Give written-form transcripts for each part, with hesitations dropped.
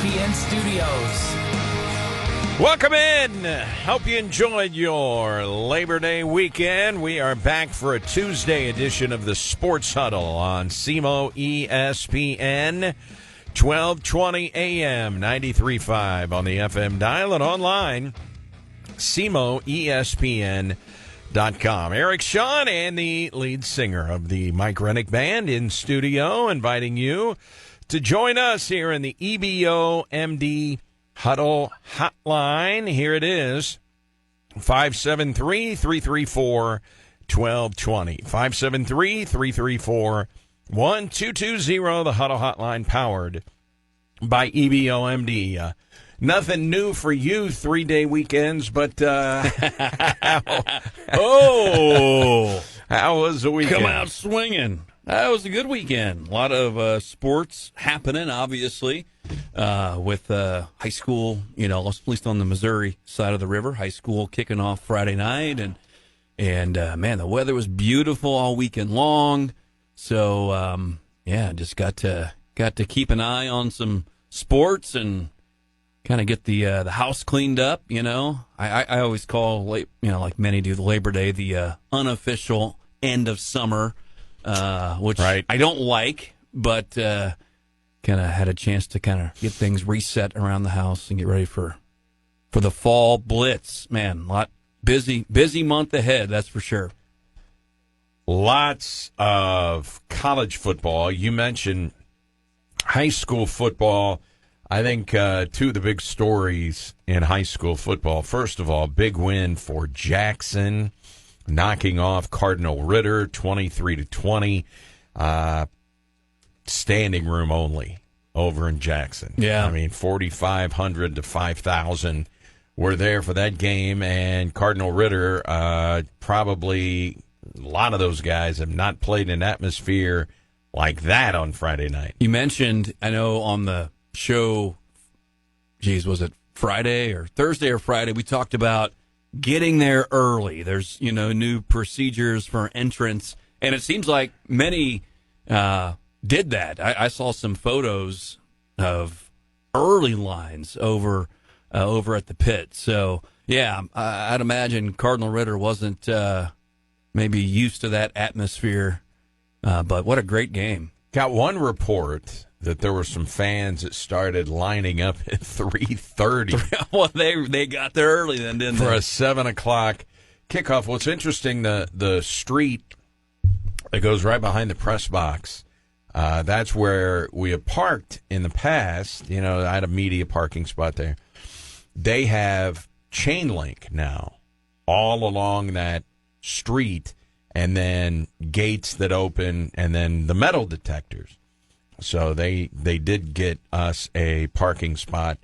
ESPN studios. Welcome in. Hope you enjoyed your Labor Day weekend. We are back for a Tuesday edition of the Sports Huddle on SEMO ESPN, 1220 AM, 93.5 on the FM dial and online, SEMOESPN.com. Eric Shawn and the lead singer of the Mike Rennick Band in studio, inviting you to join us here in the EBO-MD Huddle Hotline. Here it is, 573-334-1220. 573-334-1220, the Huddle Hotline powered by EBO-MD. Nothing new for you 3-day weekends, but how was the weekend? Come out swinging. That was a good weekend. A lot of sports happening, obviously, with high school, at least on the Missouri side of the river, high school kicking off Friday night. And man, the weather was beautiful all weekend long. So, just got to keep an eye on some sports and kind of get the house cleaned up, I always call, like many do, the Labor Day, the unofficial end of summer, which I don't like, but kind of had a chance to kind of get things reset around the house and get ready for the fall blitz. Man, busy month ahead, that's for sure. Lots of college football. You mentioned high school football. I think two of the big stories in high school football. First of all, big win for Jackson, knocking off Cardinal Ritter 23-20. Standing room only over in Jackson. Yeah. I mean, 4,500 to 5,000 were there for that game, and Cardinal Ritter, probably a lot of those guys have not played in an atmosphere like that on Friday night. You mentioned, I know on the show, was it Friday or Thursday or Friday, we talked about getting there early. There's, new procedures for entrance, and it seems like many did that. I saw some photos of early lines over at the pit. So, yeah, I'd imagine Cardinal Ritter wasn't maybe used to that atmosphere, but what a great game. Got one report that there were some fans that started lining up at 3:30. Well, they got there early then, didn't they? For a 7 o'clock kickoff. What's interesting, the street that goes right behind the press box, that's where we have parked in the past. I had a media parking spot there. They have chain link now all along that street, and then gates that open, and then the metal detectors. So they did get us a parking spot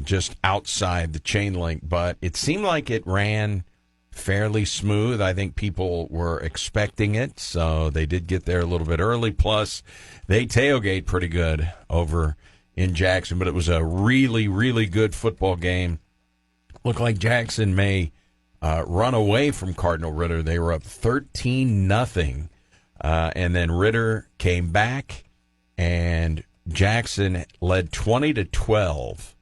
just outside the chain link, but it seemed like it ran fairly smooth. I think people were expecting it, so they did get there a little bit early. Plus, they tailgate pretty good over in Jackson, but it was a really, really good football game. Looked like Jackson may run away from Cardinal Ritter. They were up 13-0, and then Ritter came back, and Jackson led 20-12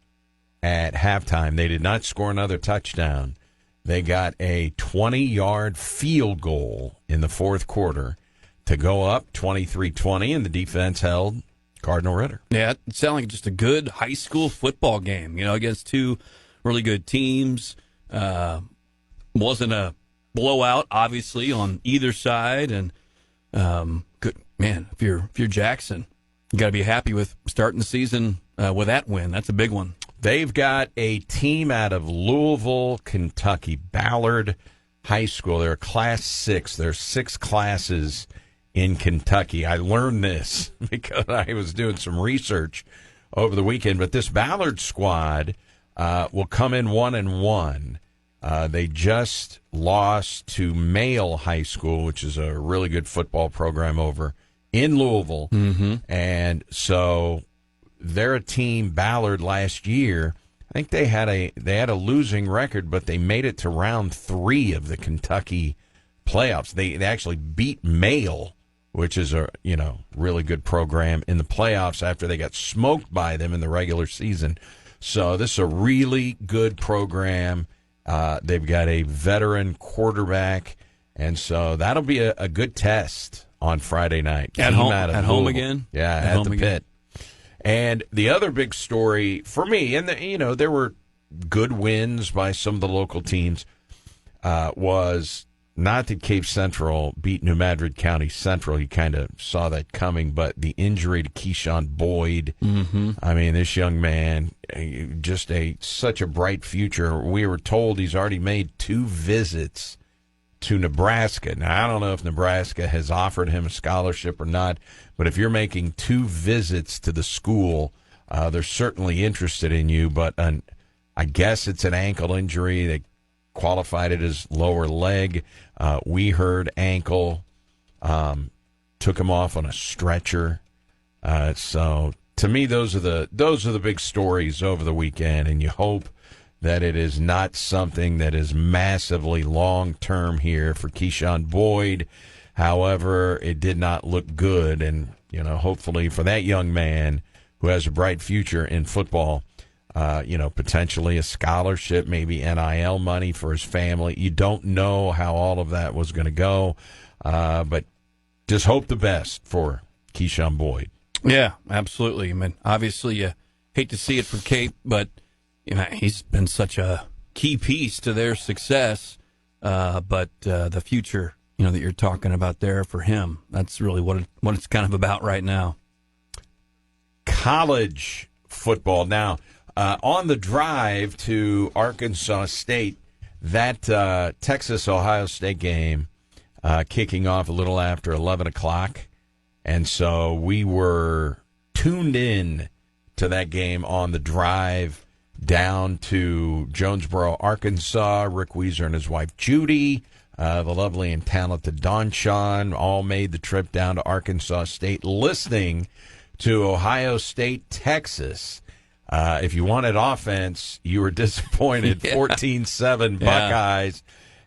at halftime. They did not score another touchdown. They got a 20-yard field goal in the fourth quarter to go up 23-20, and the defense held Cardinal Ritter. Yeah, it sounded like just a good high school football game, against two really good teams. Wasn't a blowout, obviously, on either side, and good man. If you're Jackson, you got to be happy with starting the season with that win. That's a big one. They've got a team out of Louisville, Kentucky, Ballard High School. They're Class 6. There are 6 classes in Kentucky. I learned this because I was doing some research over the weekend. But this Ballard squad will come in 1-1. They just lost to Male High School, which is a really good football program over in Louisville. Mm-hmm. And so they're a team. Ballard last year, I think they had a losing record, but they made it to round 3 of the Kentucky playoffs. They actually beat Male, which is a really good program in the playoffs after they got smoked by them in the regular season. So this is a really good program. They've got a veteran quarterback, and so that'll be a good test on Friday night. At home again? Yeah, at the Pit. And the other big story for me, and there were good wins by some of the local teams, was not that Cape Central beat New Madrid County Central. You kind of saw that coming, but the injury to Keyshawn Boyd. Mm-hmm. I mean, this young man, just such a bright future. We were told he's already made 2 visits to Nebraska. Now, I don't know if Nebraska has offered him a scholarship or not, but if you're making 2 visits to the school, they're certainly interested in you. But I guess it's an ankle injury. They qualified it as lower leg. We heard ankle. Took him off on a stretcher. So to me, those are the big stories over the weekend, and you hope that it is not something that is massively long-term here for Keyshawn Boyd. However, it did not look good, and hopefully for that young man who has a bright future in football, potentially a scholarship, maybe NIL money for his family. You don't know how all of that was going to go, but just hope the best for Keyshawn Boyd. Yeah, absolutely. I mean, obviously you hate to see it for Cape, but he's been such a key piece to their success. But the future, that you're talking about there for him, that's really what it's kind of about right now. College football. Now, on the drive to Arkansas State, that Texas-Ohio State game kicking off a little after 11 o'clock. And so we were tuned in to that game on the drive down to Jonesboro, Arkansas. Rick Weiser and his wife Judy, the lovely and talented Don Sean, all made the trip down to Arkansas State, listening to Ohio State, Texas. If you wanted offense, you were disappointed. 14-7 Buckeyes.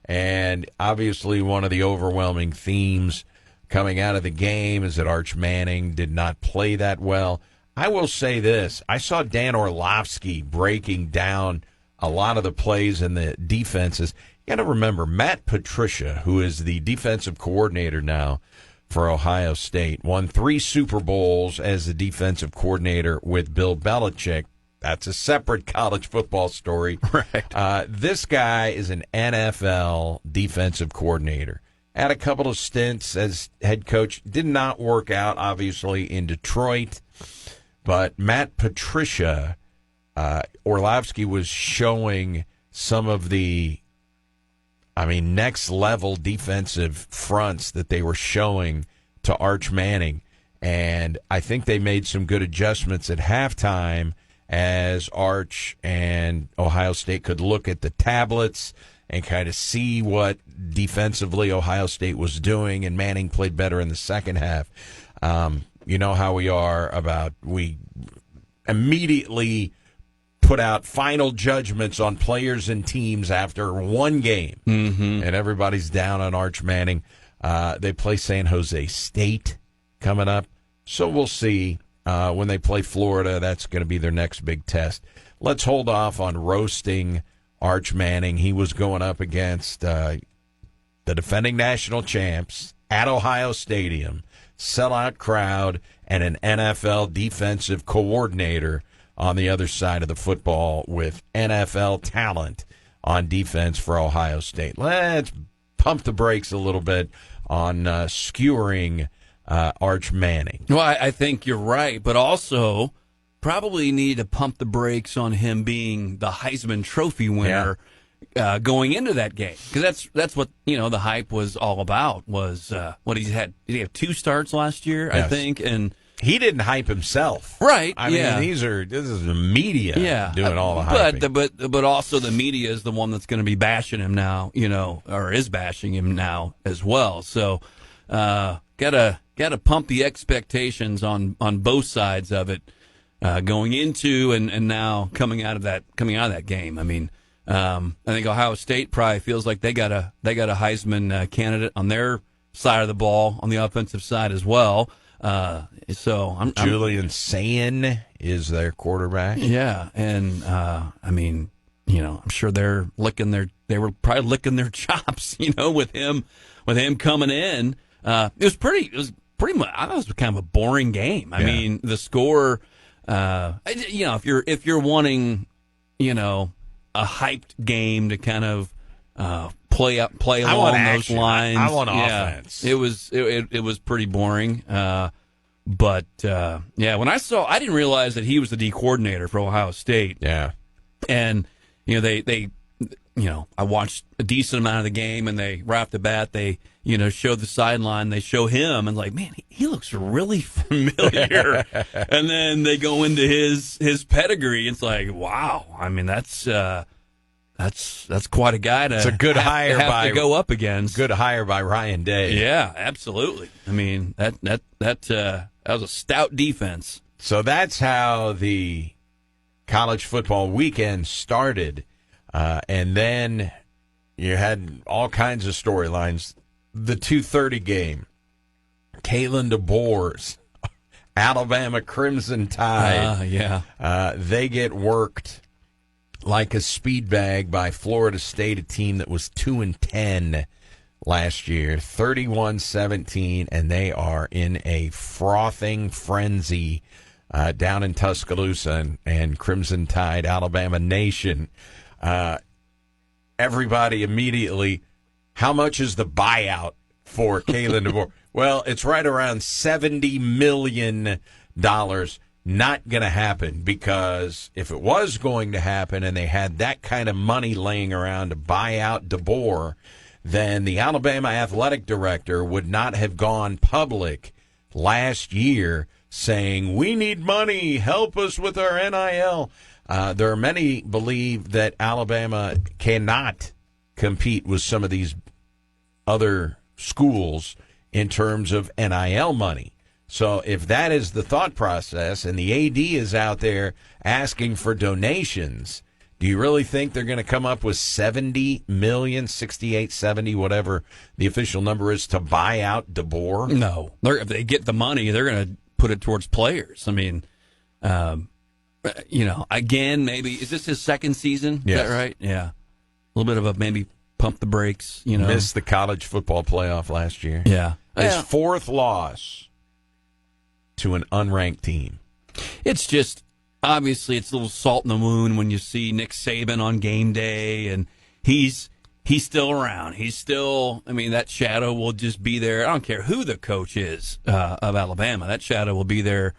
And obviously one of the overwhelming themes coming out of the game is that Arch Manning did not play that well. I will say this. I saw Dan Orlovsky breaking down a lot of the plays and the defenses. You got to remember, Matt Patricia, who is the defensive coordinator now for Ohio State, won 3 Super Bowls as the defensive coordinator with Bill Belichick. That's a separate college football story. Right. This guy is an NFL defensive coordinator. Had a couple of stints as head coach. Did not work out, obviously, in Detroit. But Matt Patricia, Orlovsky was showing some of the, next-level defensive fronts that they were showing to Arch Manning. And I think they made some good adjustments at halftime as Arch and Ohio State could look at the tablets and kind of see what defensively Ohio State was doing, and Manning played better in the second half. You know how we are about, we immediately put out final judgments on players and teams after one game, and everybody's down on Arch Manning. They play San Jose State coming up, so we'll see. When they play Florida, that's going to be their next big test. Let's hold off on roasting Arch Manning. He was going up against the defending national champs at Ohio Stadium, sellout crowd, and an NFL defensive coordinator on the other side of the football with NFL talent on defense for Ohio State. Let's pump the brakes a little bit on skewering Arch Manning. Well, I think you're right, but also probably need to pump the brakes on him being the Heisman Trophy winner going into that game, because that's what the hype was all about. Was what he had? Did he have 2 starts last year? Yes. I think, and he didn't hype himself, right? I mean, this is the media doing all the hyping. But also the media is the one that's going to be bashing him now, or is bashing him now as well. So gotta pump the expectations on both sides of it. Going into and now coming out of that game. I mean, I think Ohio State probably feels like they got a Heisman candidate on their side of the ball on the offensive side as well. So Julian Sayin is their quarterback. Yeah, and I mean, I'm sure they were probably licking their chops, with him coming in. It was pretty much. I thought it was kind of a boring game. I mean, the score. If you're wanting, a hyped game to kind of play along those lines. I want offense. It was pretty boring. But when I didn't realize that he was the D coordinator for Ohio State. Yeah, and they I watched a decent amount of the game, and right off the bat they showed the sideline. They show him, and like, man, he looks really familiar. And then they go into his pedigree. It's like, wow. I mean, that's quite a guy to. It's a good hire to go up against. Good hire by Ryan Day. Yeah, absolutely. I mean, that was a stout defense. So that's how the college football weekend started, and then you had all kinds of storylines. The 2:30 game, Kalen DeBoer's Alabama Crimson Tide. They get worked like a speed bag by Florida State, a team that was 2-10 last year, 31-17, and they are in a frothing frenzy down in Tuscaloosa and Crimson Tide, Alabama Nation. Everybody immediately, how much is the buyout for Kalen DeBoer? Well, it's right around $70 million. Not going to happen, because if it was going to happen and they had that kind of money laying around to buy out DeBoer, then the Alabama athletic director would not have gone public last year saying, we need money, help us with our NIL. There are many believe that Alabama cannot compete with some of these other schools in terms of NIL money. So if that is the thought process and the AD is out there asking for donations, do you really think they're going to come up with 70 million, 68, 70, whatever the official number is, to buy out DeBoer? No. If they get the money, they're going to put it towards players. I mean, again, maybe, is this his second season? Yes. Is that right? Yeah. A little bit of a maybe pump the brakes, Missed the college football playoff last year. Yeah. His fourth loss to an unranked team. It's just, obviously, it's a little salt in the wound when you see Nick Saban on game day, and he's still around. He's still, that shadow will just be there. I don't care who the coach is of Alabama. That shadow will be there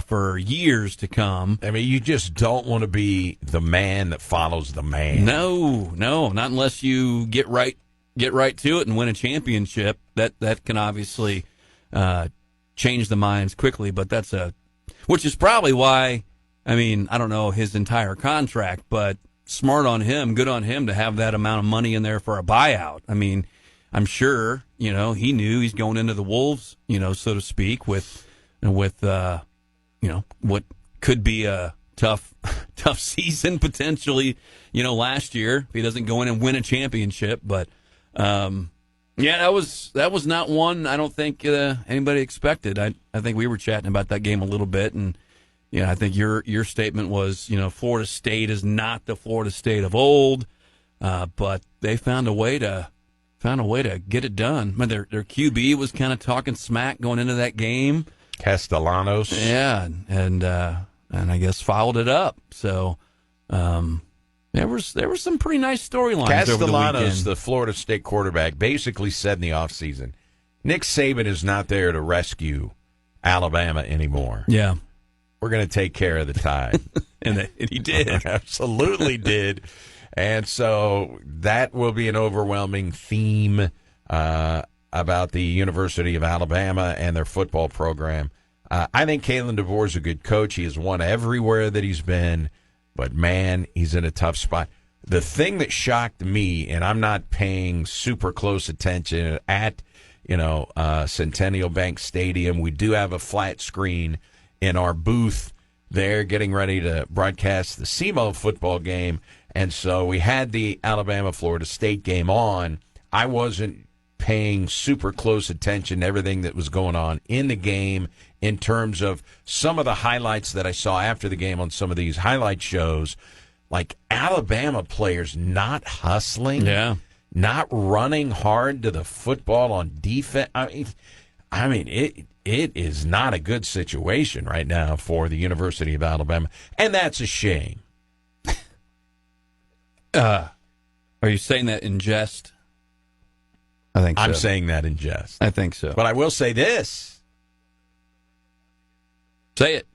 for years to come. You just don't want to be the man that follows the man. No, not unless you get right to it and win a championship. That can obviously change the minds quickly, but which is probably why, I don't know his entire contract, but smart on him, good on him to have that amount of money in there for a buyout. I'm sure, he knew he's going into the Wolves, so to speak, with what could be a tough season potentially, last year if he doesn't go in and win a championship. But that was not one I don't think anybody expected. I think we were chatting about that game a little bit, and I think your statement was, Florida State is not the Florida State of old, but they found a way to get it done. Their QB was kind of talking smack going into that game. Castellanos. Yeah, and I guess followed it up. So there were some pretty nice storylines. Castellanos, the Florida State quarterback, basically said in the offseason, Nick Saban is not there to rescue Alabama anymore. Yeah. We're going to take care of the Tide. and he did. Absolutely did. And so that will be an overwhelming theme about the University of Alabama and their football program. I think Kalen DeBoer is a good coach. He has won everywhere that he's been, but, man, he's in a tough spot. The thing that shocked me, and I'm not paying super close attention at, Centennial Bank Stadium, we do have a flat screen in our booth there getting ready to broadcast the SEMO football game, and so we had the Alabama-Florida State game on. I wasn't paying super close attention to everything that was going on in the game in terms of some of the highlights that I saw after the game on some of these highlight shows, like Alabama players not hustling, not running hard to the football on defense. I mean, it is not a good situation right now for the University of Alabama, and that's a shame. Are you saying that in jest? I think so. I'm saying that in jest. I think so. But I will say this. Say it.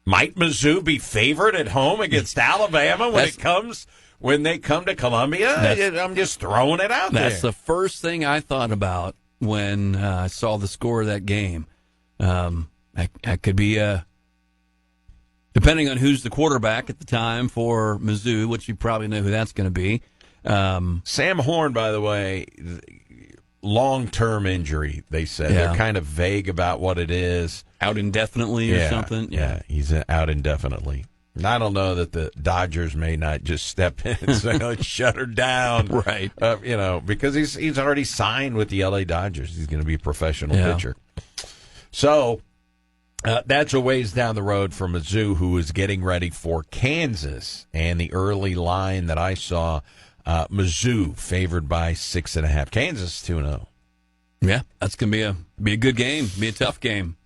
Might Mizzou be favored at home against Alabama when they come to Columbia? I'm just throwing it out there. That's the first thing I thought about when I saw the score of that game. That could be depending on who's the quarterback at the time for Mizzou, which you probably know who that's going to be. Sam Horn, by the way, long-term injury, they said. Yeah. They're kind of vague about what it is. Out indefinitely or something? Yeah, he's out indefinitely. And I don't know that the Dodgers may not just step in and say, let's shut her down. Right. Because he's already signed with the L.A. Dodgers. He's going to be a professional pitcher. So that's a ways down the road for Mizzou, who is getting ready for Kansas. And the early line that I saw, Mizzou favored by 6.5. Kansas 2-0. Yeah, that's going to be a good game, be a tough game.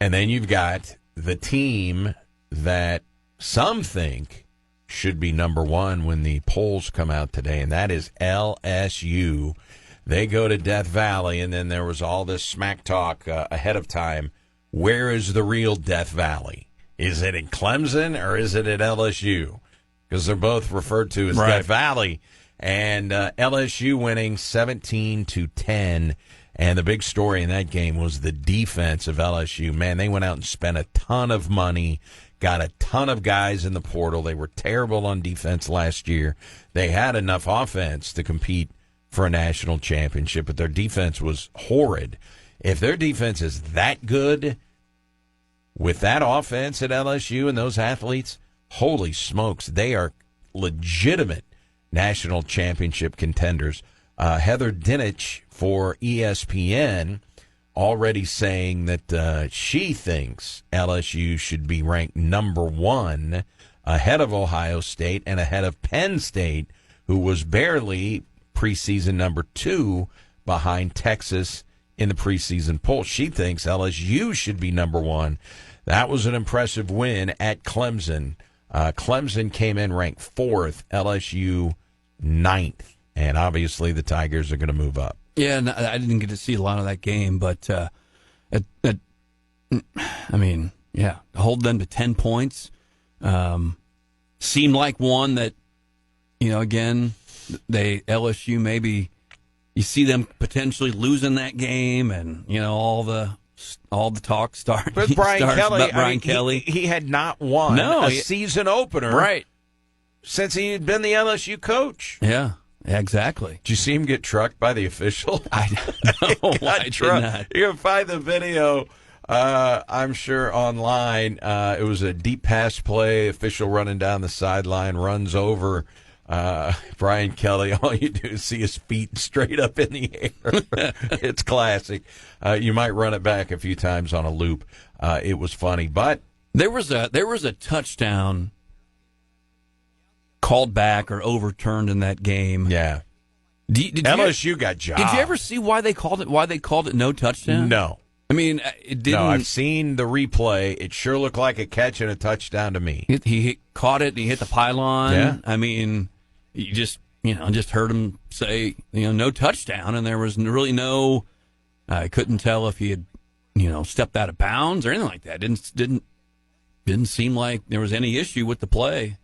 And then you've got the team that some think should be number one when the polls come out today, and that is LSU. They go to Death Valley, and then there was all this smack talk ahead of time. Where is the real Death Valley? Is it in Clemson or is it at LSU? Because they're both referred to as Death Valley. And LSU winning 17-10. And the big story in that game was the defense of LSU. Man, they went out and spent a ton of money, got a ton of guys in the portal. They were terrible on defense last year. They had enough offense to compete for a national championship, but their defense was horrid. If their defense is that good with that offense at LSU and those athletes, holy smokes, they are legitimate national championship contenders. Heather Dinich for ESPN already saying that she thinks LSU should be ranked number one ahead of Ohio State and ahead of Penn State, who was barely preseason number 2 behind Texas in the preseason poll. She thinks LSU should be number 1. That was an impressive win at Clemson. Clemson came in ranked 4th, LSU 9th. And obviously the Tigers are going to move up. Yeah, and I didn't get to see a lot of that game, but to hold them to 10 points seemed like one that, again, LSU maybe you see them potentially losing that game, and all the talk starts. But Brian Kelly, he had not won a season opener since he had been the LSU coach. Yeah. Exactly. Did you see him get trucked by the official? I did not. You can find the video, I'm sure, online. It was a deep pass play. Official running down the sideline, runs over Brian Kelly. All you do is see his feet straight up in the air. It's classic. You might run it back a few times on a loop. It was funny. But there was a touchdown called back or overturned in that game. Yeah. LSU got jobbed. Did you ever see why they called it no touchdown? No. I mean, it didn't. No, I've seen the replay. It sure looked like a catch and a touchdown to me. He caught it and he hit the pylon. Yeah. I mean, you just heard him say, no touchdown, and there was really no. I couldn't tell if he had, stepped out of bounds or anything like that. Didn't seem like there was any issue with the play.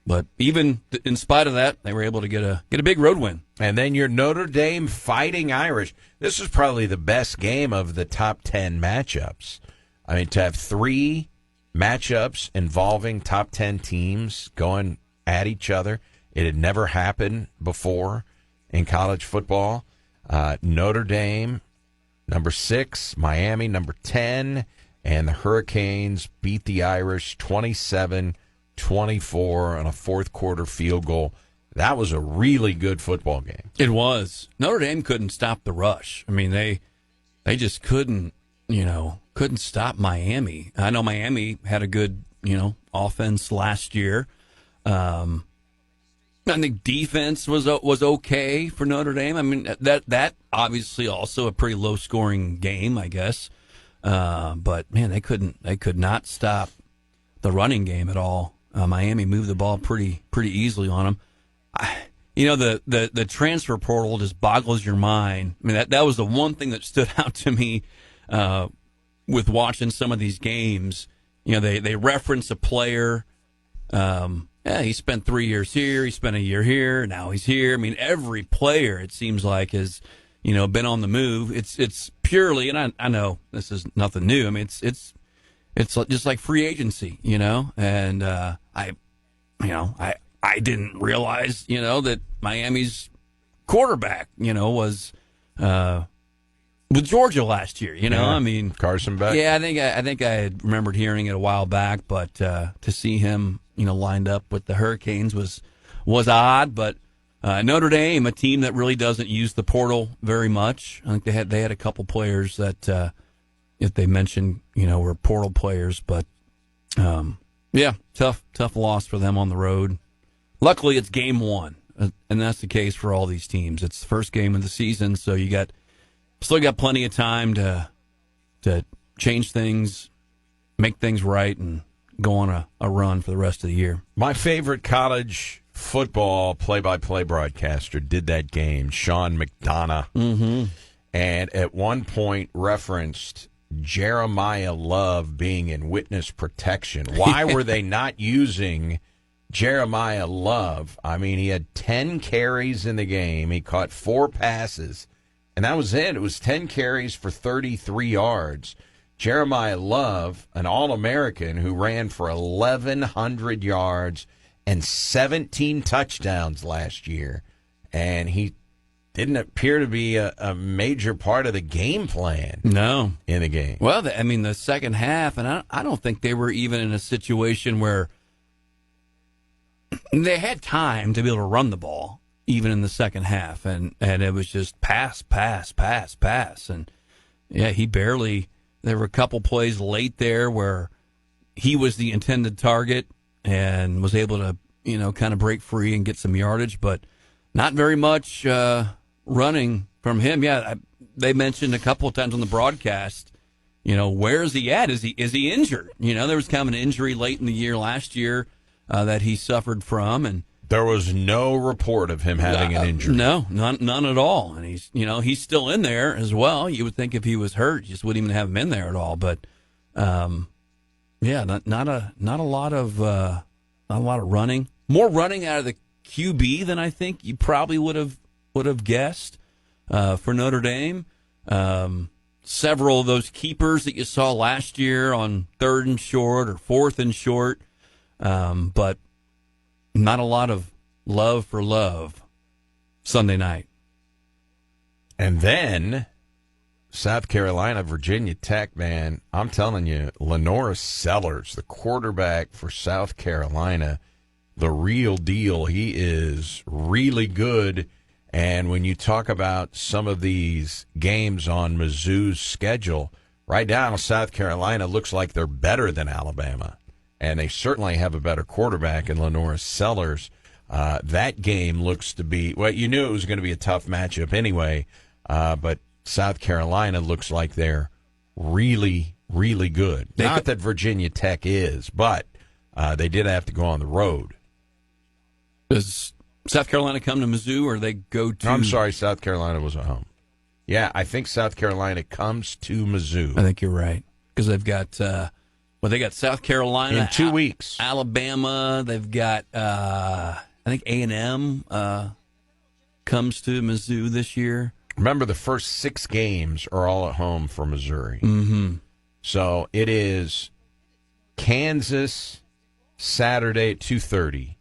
But even in spite of that, they were able to get a big road win. And then your Notre Dame Fighting Irish. This is probably the best game of the top 10 matchups. I mean, to have 3 matchups involving top 10 teams going at each other, it had never happened before in college football. Notre Dame, number 6, Miami, number 10, and the Hurricanes beat the Irish 27-24 on a fourth quarter field goal That was a really good football game. It was. Notre Dame couldn't stop the rush. I mean, they just couldn't stop Miami. I know Miami had a good, offense last year. I think defense was okay for Notre Dame. I mean, that obviously also a pretty low scoring game, I guess. But man, they could not stop the running game at all. Miami moved the ball pretty easily on them. The transfer portal just boggles your mind. I mean, that was the one thing that stood out to me with watching some of these games. They reference a player. He spent 3 years here. He spent a year here. Now he's here. I mean, every player, it seems like, has been on the move. It's purely, and I know this is nothing new. I mean, it's just like free agency, And I didn't realize, that Miami's quarterback, was with Georgia last year. I mean, Carson Beck. Yeah, I think I had remembered hearing it a while back, but to see him, lined up with the Hurricanes was odd. But Notre Dame, a team that really doesn't use the portal very much. I think they had a couple players that if they mentioned, were portal players, but tough loss for them on the road. Luckily, it's game one, and that's the case for all these teams. It's the first game of the season, so you still got plenty of time to change things, make things right, and go on a run for the rest of the year. My favorite college football play-by-play broadcaster did that game, Sean McDonough, and at one point referenced Jeremiah Love being in witness protection. Why were they not using Jeremiah Love? I mean, he had 10 carries in the game. He caught 4 passes, and that was it. It was 10 carries for 33 yards. Jeremiah Love, an All-American who ran for 1,100 yards and 17 touchdowns last year, and he didn't appear to be a major part of the game plan. No. In the game. Well, the second half, and I don't think they were even in a situation where they had time to be able to run the ball, even in the second half, and it was just pass. And, yeah, he barely – there were a couple plays late there where he was the intended target and was able to, kind of break free and get some yardage, but not very much running from him. Yeah, they mentioned a couple of times on the broadcast, where is he at? Is he injured? There was kind of an injury late in the year last year that he suffered from, and there was no report of him having an injury. No, none at all. And he's still in there as well. You would think if he was hurt, you just wouldn't even have him in there at all. But not a lot of running. More running out of the QB than I think you probably would have guessed for Notre Dame. Several of those keepers that you saw last year on 3rd and short or 4th and short, but not a lot of love for love Sunday night. And then South Carolina, Virginia Tech, man, I'm telling you, Lenora Sellers, the quarterback for South Carolina, the real deal. He is really good. And when you talk about some of these games on Mizzou's schedule, right now South Carolina looks like they're better than Alabama. And they certainly have a better quarterback in Lenora Sellers. That game looks to be, well, you knew it was going to be a tough matchup anyway, but South Carolina looks like they're really, really good. Not that Virginia Tech is, but they did have to go on the road. Does South Carolina come to Mizzou, or they go to... I'm sorry, South Carolina was at home. Yeah, I think South Carolina comes to Mizzou. I think you're right, because they've got... they got South Carolina in 2 weeks. Alabama. They've got, I think A&M comes to Mizzou this year. Remember, the first 6 games are all at home for Missouri. Mm-hmm. So it is Kansas Saturday at 2:30.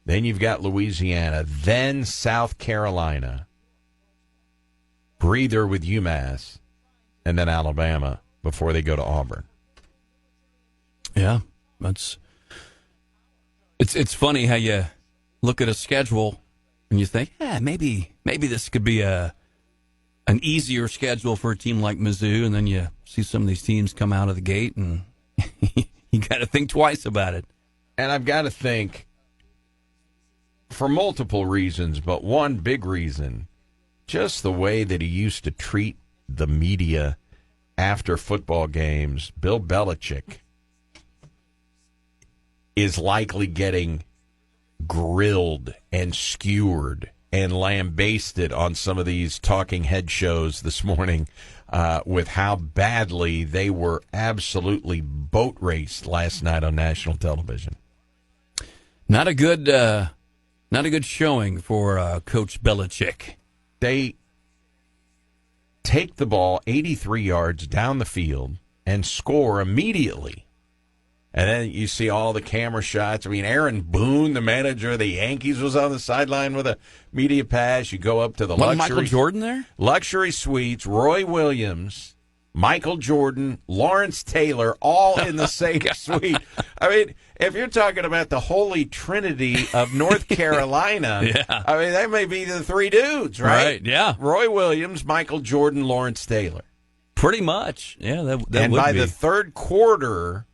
Then you've got Louisiana. Then South Carolina. Breather with UMass. And then Alabama before they go to Auburn. Yeah, it's funny how you look at a schedule And you think, maybe this could be an easier schedule for a team like Mizzou, and then you see some of these teams come out of the gate, and you got to think twice about it. And I've got to think, for multiple reasons, but one big reason, just the way that he used to treat the media after football games. Bill Belichick is likely getting grilled and skewered and lambasted on some of these talking head shows this morning with how badly they were absolutely boat raced last night on national television. Not a good showing for Coach Belichick. They take the ball 83 yards down the field and score immediately. And then you see all the camera shots. I mean, Aaron Boone, the manager of the Yankees, was on the sideline with a media pass. You go up to the Michael Jordan there? Luxury suites, Roy Williams, Michael Jordan, Lawrence Taylor, all in the same suite. I mean, if you're talking about the holy trinity of North Carolina, I mean, that may be the three dudes, right? Right, yeah. Roy Williams, Michael Jordan, Lawrence Taylor. Pretty much. Yeah, that and would by be. the third quarter,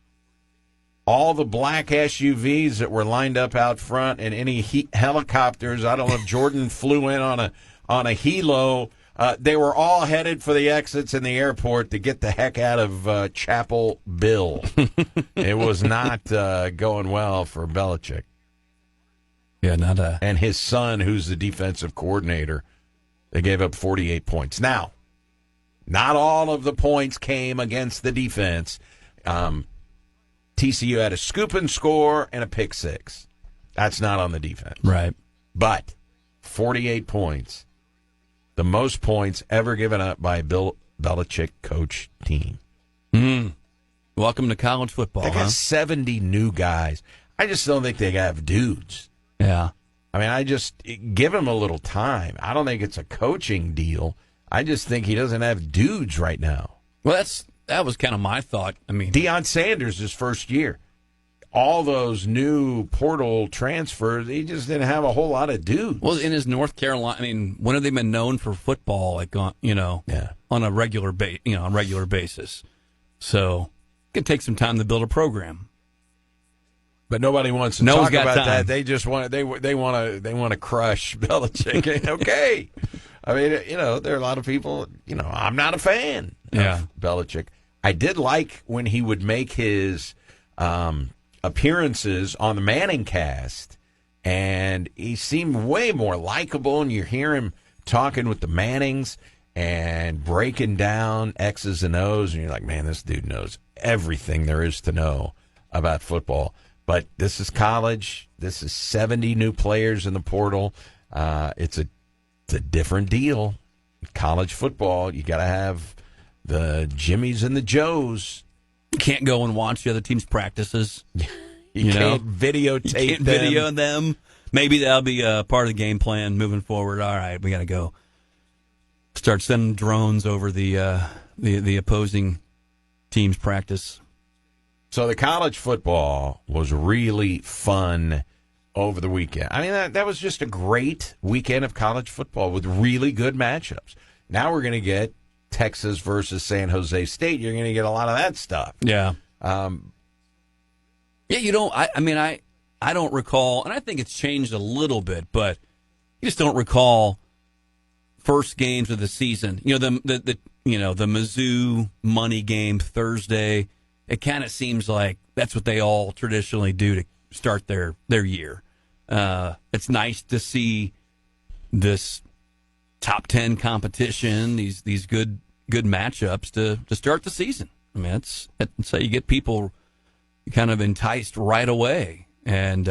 all the black SUVs that were lined up out front and any helicopters, I don't know if Jordan flew in on a helo, they were all headed for the exits in the airport to get the heck out of Chapel Bill. It was not going well for Belichick. Yeah, and his son, who's the defensive coordinator, they gave up 48 points. Now, not all of the points came against the defense. TCU had a scoop and score and a pick six. That's not on the defense. Right. But 48 points, the most points ever given up by a Bill Belichick coach team. Welcome to college football. They got 70 new guys. I just don't think they have dudes. Yeah. I mean, I just give him a little time. I don't think it's a coaching deal. I just think he doesn't have dudes right now. Well, that was kind of my thought. I mean, Deion Sanders, his first year, all those new portal transfers, he just didn't have a whole lot of dudes. Well, in his North Carolina, I mean, when have they been known for football? Like on a regular basis. So it could take some time to build a program. But nobody wants to talk about that. They just want they want to crush Belichick. Okay, I mean, there are a lot of people. I'm not a fan of Belichick. I did like when he would make his appearances on the Manning cast, and he seemed way more likable. And you hear him talking with the Mannings and breaking down X's and O's, and you're like, man, this dude knows everything there is to know about football. But this is college. This is 70 new players in the portal. It's a different deal. College football, you got to have the Jimmies and the Joes. You can't go and watch the other team's practices. You can't videotape them. Video them. Maybe that'll be a part of the game plan moving forward. All right, we got to go start sending drones over the opposing team's practice. So the college football was really fun over the weekend. I mean, that was just a great weekend of college football with really good matchups. Now we're going to get Texas versus San Jose State. You're going to get a lot of that stuff. Yeah. You don't. I don't recall, and I think it's changed a little bit, but you just don't recall first games of the season. The Mizzou money game Thursday. It kind of seems like that's what they all traditionally do to start their year. It's nice to see this top 10 competition, these good matchups to start the season. I mean, it's how you get people kind of enticed right away. And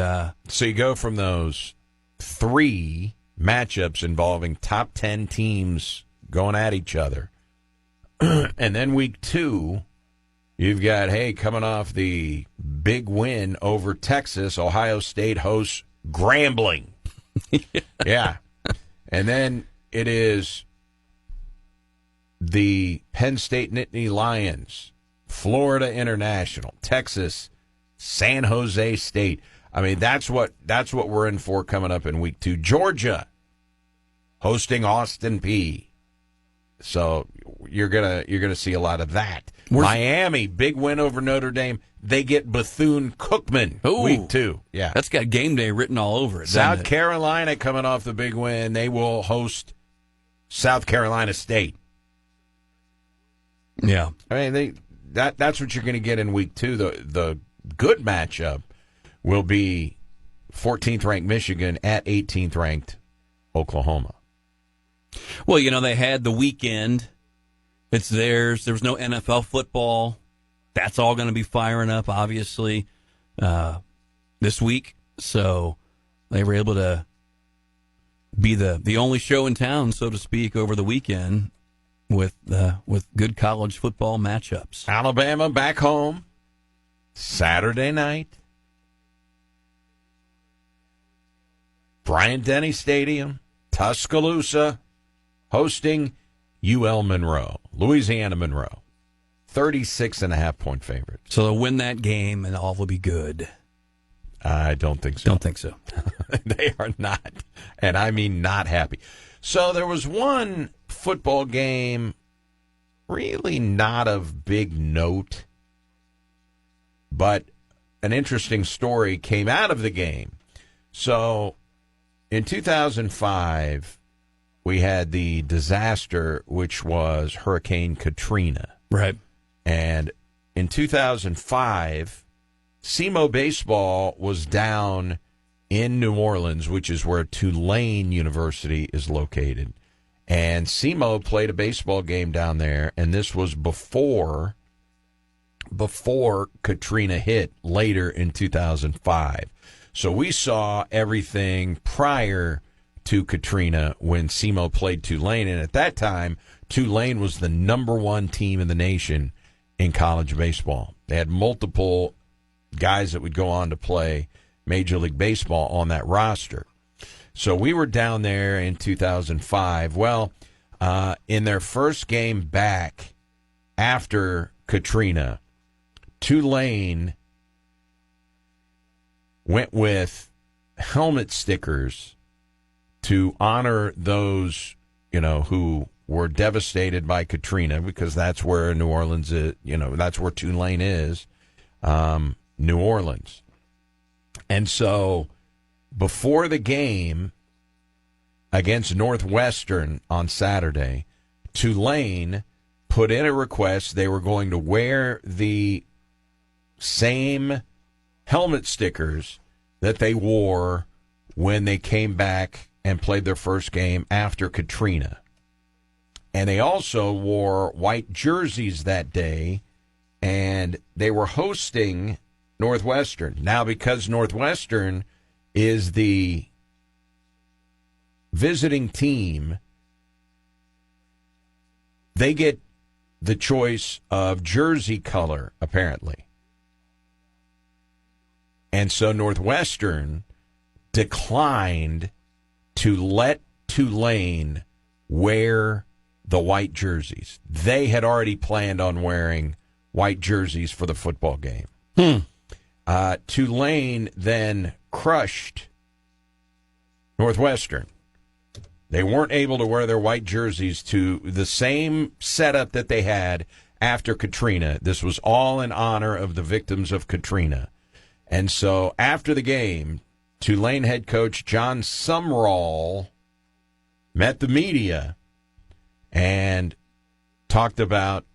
so you go from those three matchups involving top 10 teams going at each other, and then week 2. You've got, coming off the big win over Texas, Ohio State hosts Grambling. Yeah. And then it is the Penn State Nittany Lions, Florida International, Texas, San Jose State. I mean, that's what we're in for coming up in week 2. Georgia hosting Austin Peay. So you're gonna see a lot of that. Miami, big win over Notre Dame. They get Bethune-Cookman week 2. Yeah, that's got game day written all over it. South Carolina coming off the big win. They will host South Carolina State. Yeah, I mean that's what you're going to get in week 2. The good matchup will be 14th ranked Michigan at 18th ranked Oklahoma. Well, they had the weekend. It's theirs. There was no NFL football. That's all going to be firing up, obviously, this week. So they were able to be the only show in town, so to speak, over the weekend with good college football matchups. Alabama back home Saturday night. Bryant-Denny Stadium, Tuscaloosa, hosting UL Monroe, Louisiana Monroe. 36.5-point favorite. So they'll win that game and all will be good. I don't think so. Don't think so. They are not, and I mean not happy. So there was one football game, really not of big note, but an interesting story came out of the game. So in 2005, we had the disaster, which was Hurricane Katrina. Right. And in 2005, SEMO baseball was down in New Orleans, which is where Tulane University is located. And SEMO played a baseball game down there, and this was before Katrina hit later in 2005. So we saw everything prior to Katrina when SEMO played Tulane, and at that time, Tulane was the number 1 team in the nation in college baseball. They had multiple guys that would go on to play Major League Baseball on that roster. So we were down there in 2005. Well, in their first game back after Katrina, Tulane went with helmet stickers to honor those, who were devastated by Katrina, because that's where New Orleans is, that's where Tulane is, New Orleans. And so before the game against Northwestern on Saturday, Tulane put in a request. They were going to wear the same helmet stickers that they wore when they came back and played their first game after Katrina. And they also wore white jerseys that day, and they were hosting Northwestern. Now, because Northwestern is the visiting team, they get the choice of jersey color, apparently. And so Northwestern declined to let Tulane wear the white jerseys. They had already planned on wearing white jerseys for the football game. Tulane then crushed Northwestern. They weren't able to wear their white jerseys to the same setup that they had after Katrina. This was all in honor of the victims of Katrina. And so after the game, Tulane head coach John Sumrall met the media and talked about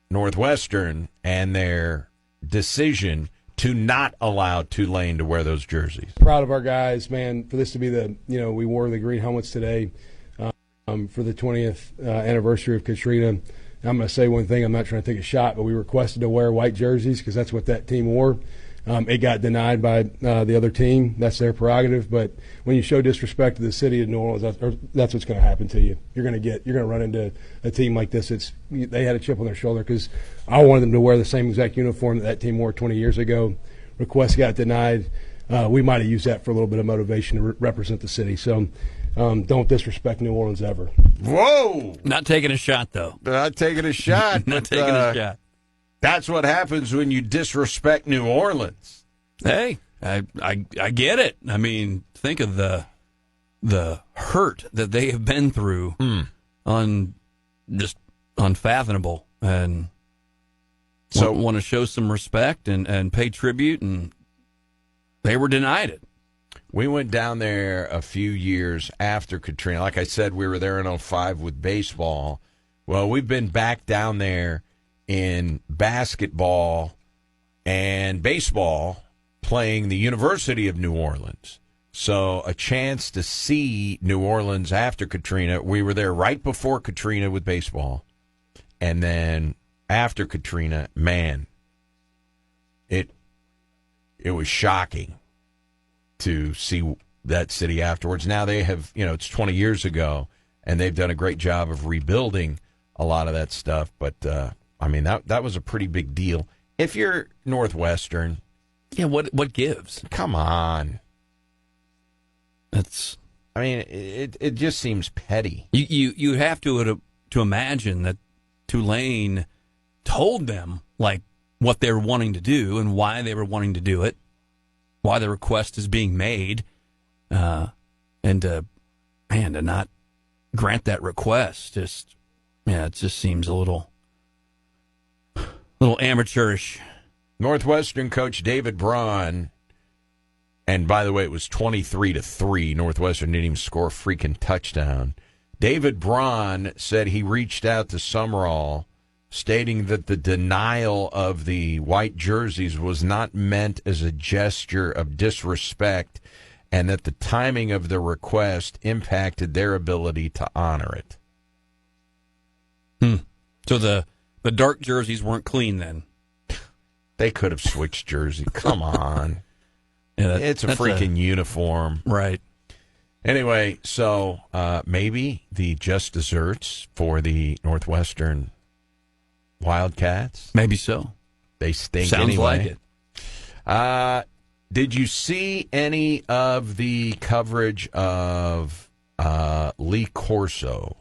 Northwestern and their decision to not allow Tulane to wear those jerseys. Proud of our guys, man, for this to be we wore the green helmets today for the 20th anniversary of Katrina. I'm going to say one thing. I'm not trying to take a shot, but we requested to wear white jerseys because that's what that team wore. It got denied by the other team. That's their prerogative. But when you show disrespect to the city of New Orleans, that's what's going to happen to you. You're going to run into a team like this. They had a chip on their shoulder because I wanted them to wear the same exact uniform that team wore 20 years ago. Request got denied. We might have used that for a little bit of motivation to represent the city. So don't disrespect New Orleans ever. Whoa! Not taking a shot, though. Not taking a shot. Not taking a shot. That's what happens when you disrespect New Orleans. Hey, I get it. I mean, think of the the hurt that they have been through, just unfathomable, and So want to show some respect and pay tribute, and they were denied it. we went down there a few years after Katrina. Like I said, we were there in '05 with baseball. Well, we've been back down there in basketball and baseball playing the University of New Orleans. So a chance to see New Orleans after Katrina. We were there right before Katrina with baseball. And then after Katrina, man, it was shocking to see that city afterwards. Now they have, it's 20 years ago, and they've done a great job of rebuilding a lot of that stuff. But, that was a pretty big deal. If you're Northwestern. Yeah, what gives? Come on. That's. It just seems petty. You have to imagine that Tulane told them like what they were wanting to do and why they were wanting to do it, why the request is being made, and to not grant that request, it just seems a little amateurish. Northwestern coach David Braun, and by the way, it was 23-3. Northwestern didn't even score a freaking touchdown. David Braun said he reached out to Summerall, stating that the denial of the white jerseys was not meant as a gesture of disrespect, and that the timing of the request impacted their ability to honor it. So the dark jerseys weren't clean then? They could have switched jersey. Come on. Yeah, it's a freaking uniform. Right. Anyway, so maybe the just desserts for the Northwestern Wildcats. Maybe so. They stink. Sounds anyway. like it. Did you see any of the coverage of Lee Corso?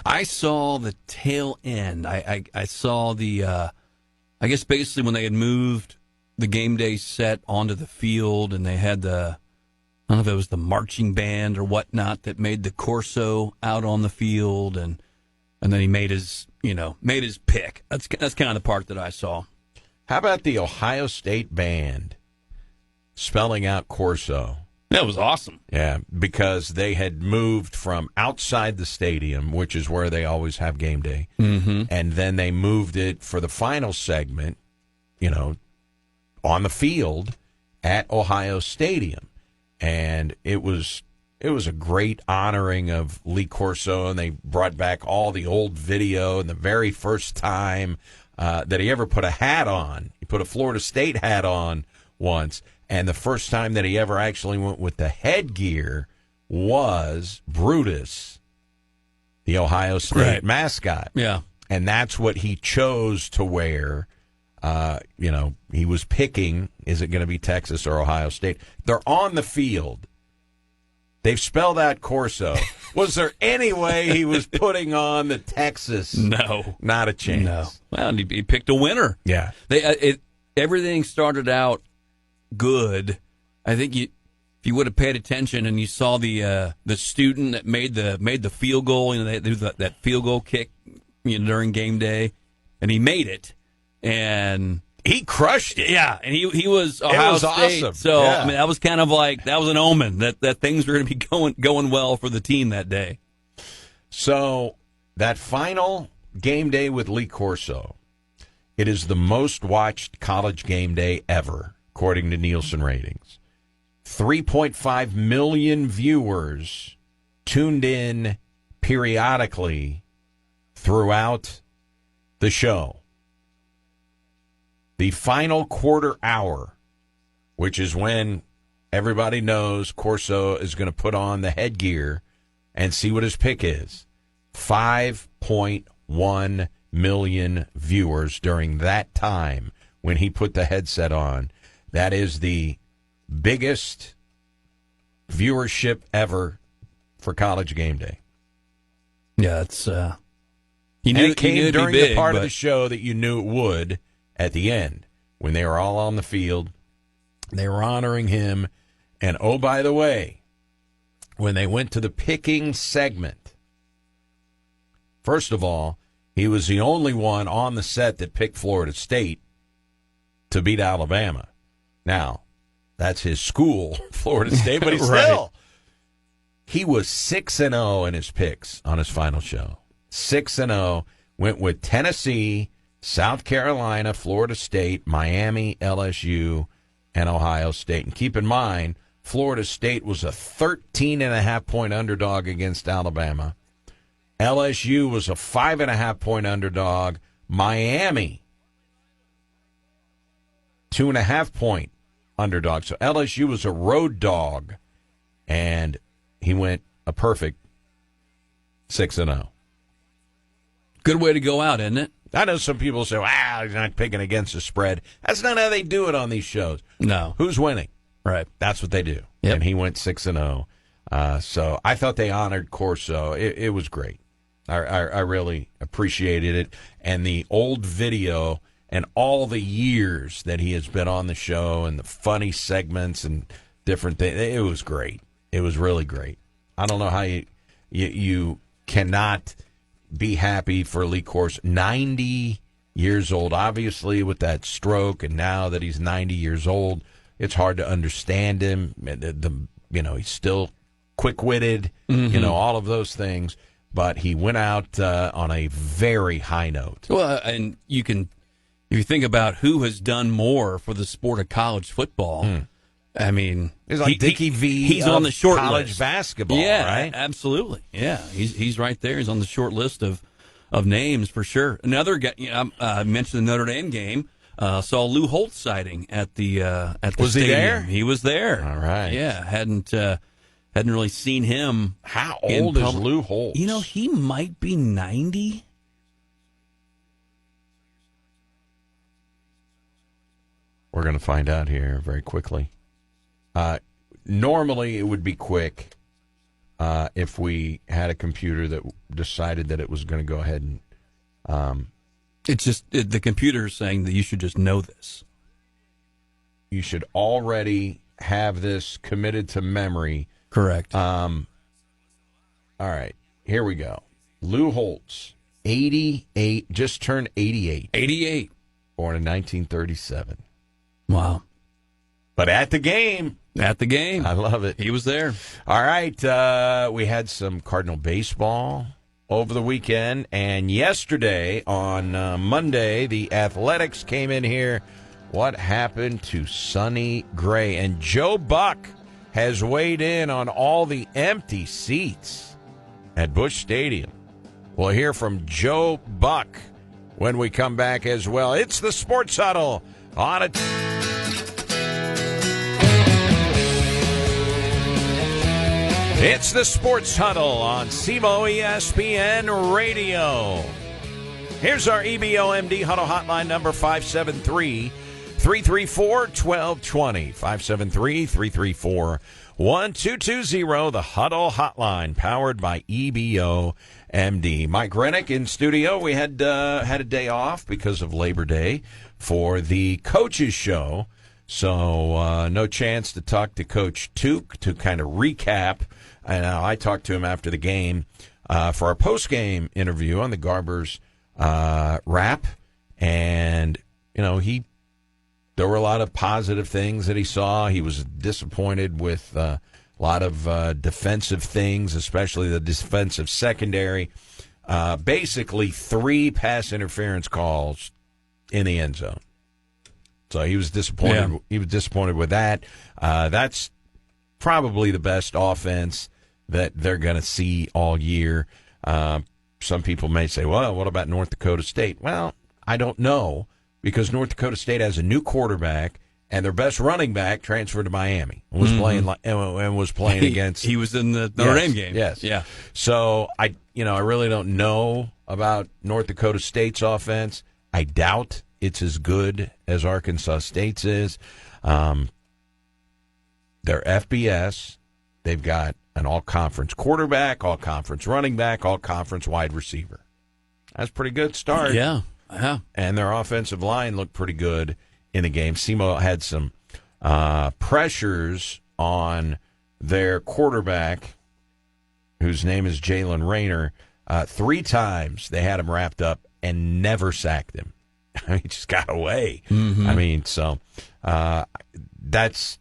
I saw the tail end. I saw the, I guess basically when they had moved the game day set onto the field and they had I don't know if it was the marching band or whatnot that made the Corso out on the field, and then he made his pick. That's kind of the part that I saw. How about the Ohio State band spelling out Corso? That was awesome. Yeah, because they had moved from outside the stadium, which is where they always have game day, and then they moved it for the final segment, on the field at Ohio Stadium. And it was a great honoring of Lee Corso, and they brought back all the old video and the very first time that he ever put a hat on. He put a Florida State hat on once, and the first time that he ever actually went with the headgear was Brutus, the Ohio State mascot. Yeah. And that's what he chose to wear. He was picking, is it going to be Texas or Ohio State? They're on the field. They've spelled out Corso. Was there any way he was putting on the Texas? No. Not a chance. No. Well, he picked a winner. Yeah. Everything started out good. I think if you would have paid attention and you saw the student that made the field goal, they do that field goal kick during game day, and he made it. And he crushed it. Yeah, and he was Ohio State. Awesome. So yeah. that was kind of like that was an omen that things were going to be going well for the team that day. So that final game day with Lee Corso, it is the most watched college game day ever, according to Nielsen ratings. 3.5 million viewers tuned in periodically throughout the show. The final quarter hour, which is when everybody knows Corso is going to put on the headgear and see what his pick is, 5.1 million viewers during that time when he put the headset on. That is the biggest viewership ever for college game day. Yeah, it's it came during the part of the show that you knew it would. At the end, when they were all on the field, they were honoring him. And, oh, by the way, when they went to the picking segment, first of all, he was the only one on the set that picked Florida State to beat Alabama. Now, that's his school, Florida State, but he's Right. still. He was 6-0 in his picks on his final show. 6-0, went with Tennessee, South Carolina, Florida State, Miami, LSU, and Ohio State. And keep in mind, Florida State was a 13.5-point underdog against Alabama. LSU was a 5.5-point underdog. Miami, 2.5-point underdog. So LSU was a road dog, and he went a perfect 6-0. Good way to go out, isn't it? I know some people say, he's not picking against the spread. That's not how they do it on these shows. No. Who's winning? Right. That's what they do. Yep. And he went 6-0. So I thought they honored Corso. It was great. I really appreciated it. And the old video and all the years that he has been on the show and the funny segments and different things, it was great. It was really great. I don't know how you cannot be happy for Lee Corso. 90 years old, obviously, with that stroke, and now that he's 90 years old, it's hard to understand him. He's still quick-witted, all of those things. But he went out on a very high note. Well, and if you think about who has done more for the sport of college football, I mean, It's like Dickie V. He's on the short college list. basketball, Yeah, right? absolutely. Yeah, he's right there. He's on the short list of names for sure. Another guy, I mentioned the Notre Dame game. Saw Lou Holtz sighting at the Was he stadium. there? He was there. All right. Yeah, hadn't really seen him. How in old is public. Lou Holtz? He might be 90. We're going to find out here very quickly. Normally, it would be quick if we had a computer that decided that it was going to go ahead and... It's just the computer is saying that you should just know this. You should already have this committed to memory. Correct. All right, here we go. Lou Holtz, 88, just turned 88. 88. Born in 1937. Wow. But at the game. At the game. I love it. He was there. All right, we had some Cardinal baseball over the weekend, and yesterday on Monday, the Athletics came in here. What happened to Sonny Gray? And Joe Buck has weighed in on all the empty seats at Busch Stadium. We'll hear from Joe Buck when we come back as well. It's the Sports Huddle on a... It's the Sports Huddle on SEMO ESPN Radio. Here's our EBOMD Huddle Hotline number 573-334-1220. 573-334-1220. The Huddle Hotline powered by EBOMD. Mike Rennick in studio. We had a day off because of Labor Day for the coaches show. So no chance to talk to Coach Tuke to kind of recap. And I talked to him after the game for our post-game interview on the Garbers Wrap. And, there were a lot of positive things that he saw. He was disappointed with a lot of defensive things, especially the defensive secondary. Basically, 3 pass interference calls in the end zone. So he was disappointed. Yeah. He was disappointed with that. That's probably the best offense that they're going to see all year. Some people may say, well, what about North Dakota State? Well, I don't know, because North Dakota State has a new quarterback, and their best running back transferred to Miami and was playing against. He was in the Notre Dame game. Yes. Yeah. So I really don't know about North Dakota State's offense. I doubt it's as good as Arkansas State's is. They're FBS. They've got an all-conference quarterback, all-conference running back, all-conference wide receiver. That's a pretty good start. Yeah. And their offensive line looked pretty good in the game. SEMO had some pressures on their quarterback, whose name is Jalen Rayner, 3 times they had him wrapped up and never sacked him. I mean, he just got away. Mm-hmm. I mean, so that's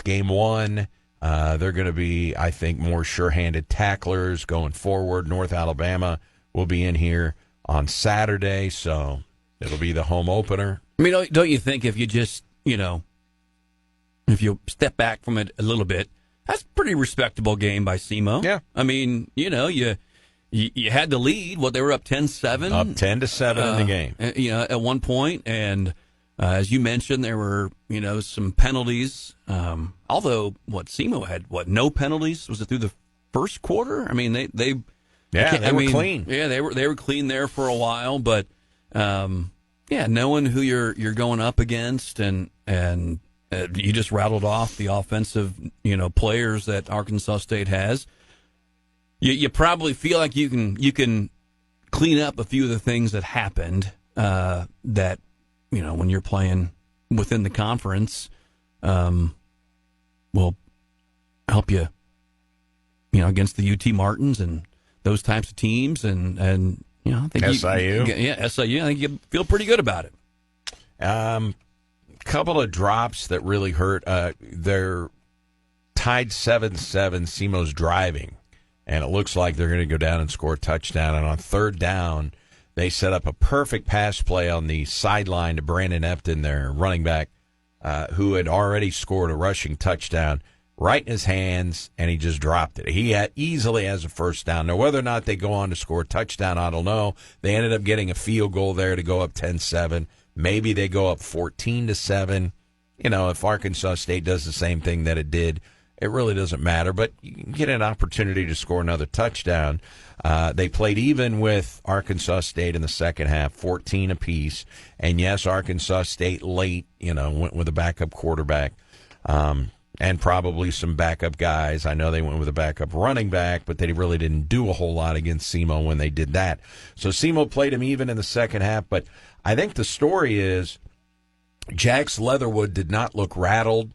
game one. They're going to be, I think, more sure-handed tacklers going forward. North Alabama will be in here on Saturday, so it'll be the home opener. I mean, don't you think if you just, if you step back from it a little bit, that's a pretty respectable game by SEMO. Yeah. I mean, you had the lead. They were up 10-7. Up 10-7 in the game. At one point, and as you mentioned, there were, some penalties. Although, SEMO had, no penalties? Was it through the first quarter? I mean, they were clean. Yeah, they were clean there for a while, but knowing who you're going up against, and you just rattled off the offensive, players that Arkansas State has. You probably feel like you can clean up a few of the things that happened that when you're playing within the conference will help you against the UT Martins and those types of teams and I think SIU. SIU. I think you feel pretty good about it. Couple of drops that really hurt. They're tied 7-7. SEMO's driving. And it looks like they're going to go down and score a touchdown. And on third down, they set up a perfect pass play on the sideline to Brandon Epton, their running back, who had already scored a rushing touchdown, right in his hands, and he just dropped it. He easily has a first down. Now, whether or not they go on to score a touchdown, I don't know. They ended up getting a field goal there to go up 10-7. Maybe they go up 14-7. If Arkansas State does the same thing that it did, it really doesn't matter, but you can get an opportunity to score another touchdown. They played even with Arkansas State in the second half, 14 apiece. And, yes, Arkansas State late, went with a backup quarterback and probably some backup guys. I know they went with a backup running back, but they really didn't do a whole lot against SEMO when they did that. So SEMO played him even in the second half. But I think the story is Jax Leatherwood did not look rattled.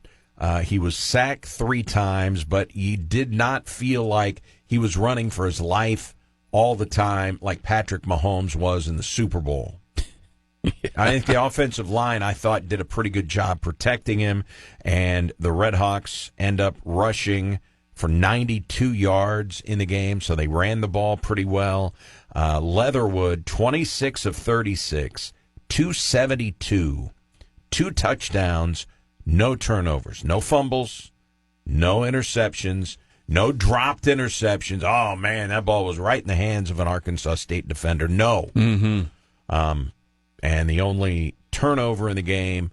He was sacked 3 times, but he did not feel like he was running for his life all the time like Patrick Mahomes was in the Super Bowl. I think the offensive line, I thought, did a pretty good job protecting him, and the Redhawks end up rushing for 92 yards in the game, so they ran the ball pretty well. Leatherwood, 26 of 36, 272, 2 touchdowns, no turnovers, no fumbles, no interceptions, no dropped interceptions. Oh, man, that ball was right in the hands of an Arkansas State defender. No. Mm-hmm. And the only turnover in the game,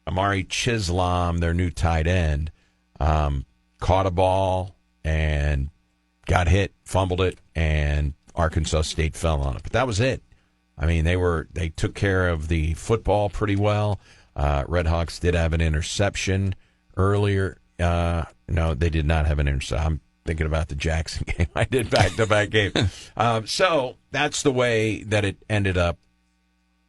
Amari Chisholm, their new tight end, caught a ball and got hit, fumbled it, and Arkansas State fell on it. But that was it. I mean, they took care of the football pretty well. Redhawks did have an interception earlier. No, they did not have an interception. I'm thinking about the Jackson game. I did back-to-back game. So that's the way that it ended up.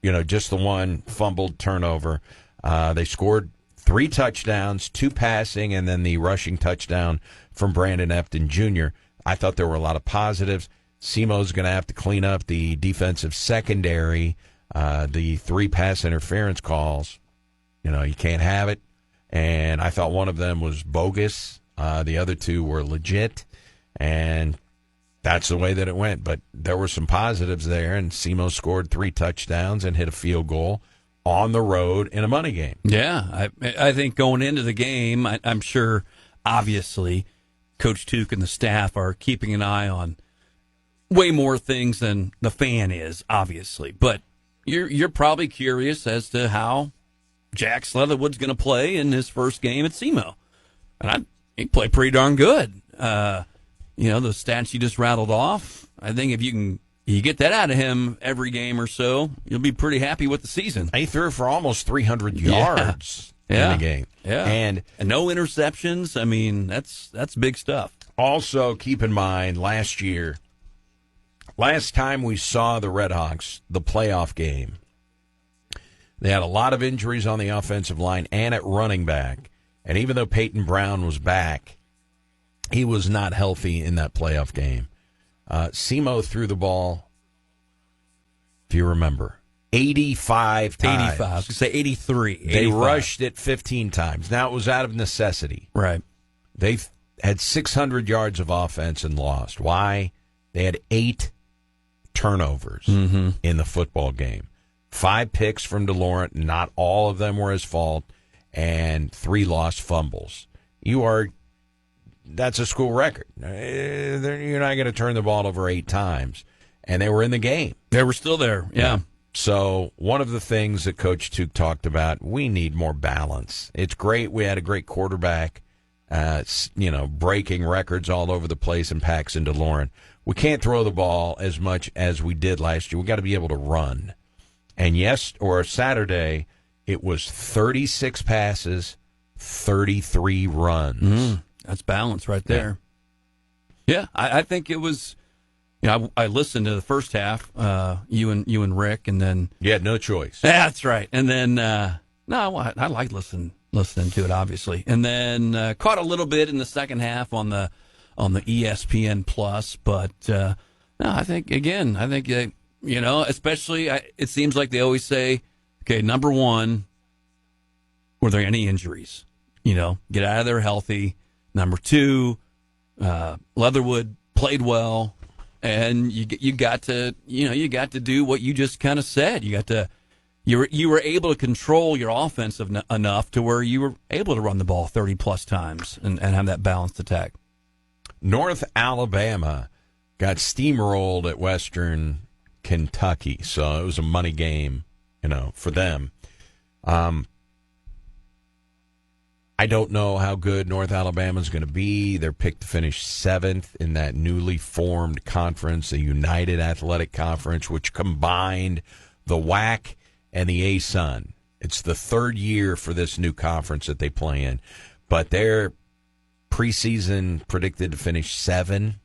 Just the one fumbled turnover. They scored 3 touchdowns, 2 passing, and then the rushing touchdown from Brandon Epton Jr. I thought there were a lot of positives. SEMO's going to have to clean up the defensive secondary, the 3 pass interference calls. You can't have it. And I thought one of them was bogus. The other 2 were legit. And that's the way that it went. But there were some positives there, and SEMO scored 3 touchdowns and hit a field goal on the road in a money game. Yeah, I think going into the game, I'm sure, obviously, Coach Tuke and the staff are keeping an eye on way more things than the fan is, obviously. But you're probably curious as to how Jax Leatherwood's going to play in his first game at SEMO. And he played pretty darn good. The stats you just rattled off, I think if you get that out of him every game or so, you'll be pretty happy with the season. He threw for almost 300 yards in the game. Yeah. And no interceptions. I mean, that's big stuff. Also, keep in mind, last time we saw the Redhawks, the playoff game, they had a lot of injuries on the offensive line and at running back. And even though Peyton Brown was back, He was not healthy in that playoff game. SEMO threw the ball, if you remember, 85 times. 85. I was going to say 83. 85. They rushed it 15 times. Now, it was out of necessity. Right. They had 600 yards of offense and lost. Why? They had 8 turnovers in the football game. 5 picks from DeLaurent. Not all of them were his fault. And 3 lost fumbles. That's a school record. You're not going to turn the ball over 8 times. And they were in the game. They were still there, yeah. So one of the things that Coach Tuke talked about, we need more balance. It's great. We had a great quarterback, breaking records all over the place in Paxton DeLaurent. We can't throw the ball as much as we did last year. We got to be able to run. And Saturday, it was 36 passes, 33 runs. That's balance right there. Yeah, I think it was. I listened to the first half. You and Rick, and then you had no choice. That's right. And then I like listening to it, obviously. And then caught a little bit in the second half on the ESPN Plus. But no, I think especially it seems like they always say, okay, number one, were there any injuries? Get out of there healthy. Number 2, Leatherwood played well, and you got to do what you just kind of said. You were able to control your offense enough to where you were able to run the ball 30 plus times and have that balanced attack. North Alabama got steamrolled at Western Kentucky, so it was a money game, for them. I don't know how good North Alabama is going to be. They're picked to finish 7th in that newly formed conference, the United Athletic Conference, which combined the WAC and the ASUN. It's the 3rd year for this new conference that they play in. But they're preseason predicted to finish 7.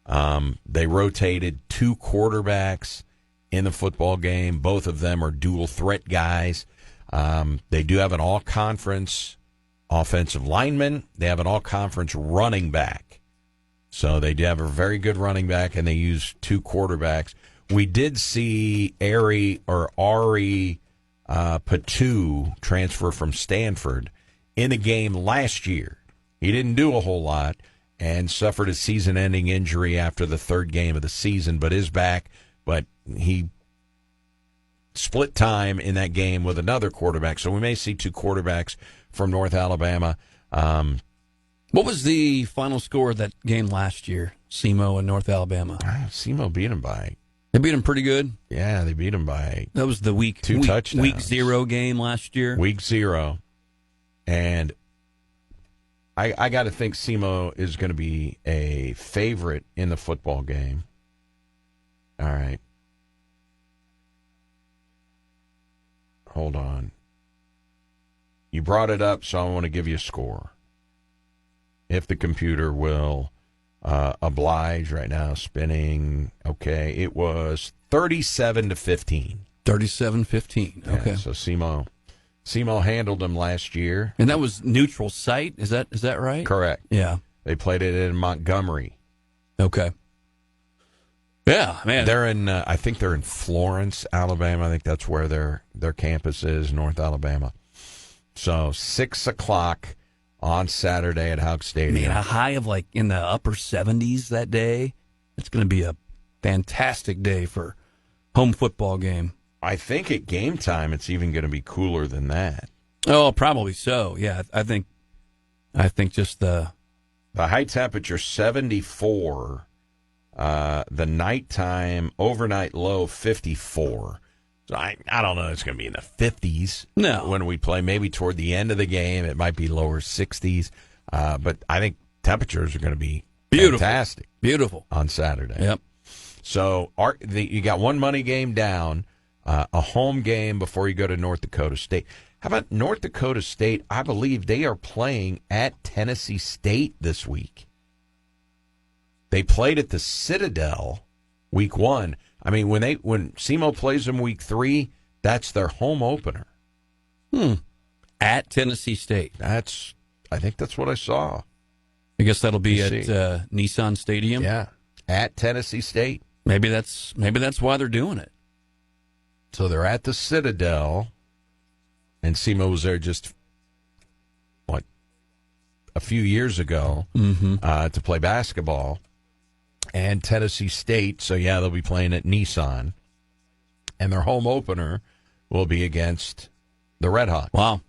They rotated 2 quarterbacks in the football game. Both of them are dual threat guys. They do have an all-conference offensive lineman. They have an all-conference running back. So they do have a very good running back, and they use 2 quarterbacks. We did see Ari Patu transfer from Stanford in a game last year. He didn't do a whole lot and suffered a season-ending injury after the 3rd game of the season, but is back. But he split time in that game with another quarterback. So we may see 2 quarterbacks from North Alabama. What was the final score of that game last year, SEMO and North Alabama? SEMO beat them by... They beat them pretty good? Yeah, they beat them by... That was the week 2 touchdowns. Week 0 game last year? Week 0. And I got to think SEMO is going to be a favorite in the football game. All right. Hold on. You brought it up, so I want to give you a score. If the computer will oblige right now, spinning. Okay, it was 37-15. 37-15. Okay. Yeah, so SEMO handled them last year. And that was neutral site. Is that right? Correct. Yeah. They played it in Montgomery. Okay. Yeah, man. They're in. I think they're in Florence, Alabama. I think that's where their campus is, North Alabama. So 6:00 on Saturday at Houck Stadium. Man, a high of like in the upper 70s that day. It's going to be a fantastic day for home football game. I think at game time it's even going to be cooler than that. Oh, probably so. Yeah, I think just the high temperature 74. The nighttime overnight low 54. So I don't know. It's going to be in the 50s. No. When we play, maybe toward the end of the game, it might be lower 60s. But I think temperatures are going to be fantastic. Beautiful on Saturday. Yep. So you got one money game down, a home game before you go to North Dakota State. How about North Dakota State? I believe they are playing at Tennessee State this week. They played at the Citadel week 1. I mean, when SEMO plays them week 3, that's their home opener. At Tennessee State. I think that's what I saw. I guess that'll be at Nissan Stadium. Yeah, at Tennessee State. Maybe that's why they're doing it. So they're at the Citadel, and SEMO was there just a few years ago to play basketball, and Tennessee State. So yeah, they'll be playing at Nissan, and their home opener will be against the Red Hawks. Wow.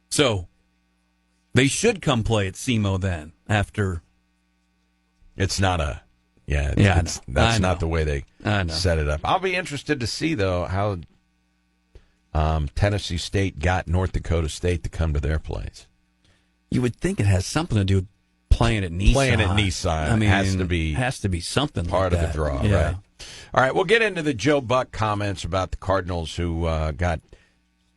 So they should come play at SEMO then after. It's not a that's not the way they set it up. I'll be interested to see though how Tennessee State got North Dakota State to come to their place. You would think it has something to do with playing at Nissan. Playing at Nissan, I mean, has to be something part like of the draw, yeah. right? All right, we'll get into the Joe Buck comments about the Cardinals who got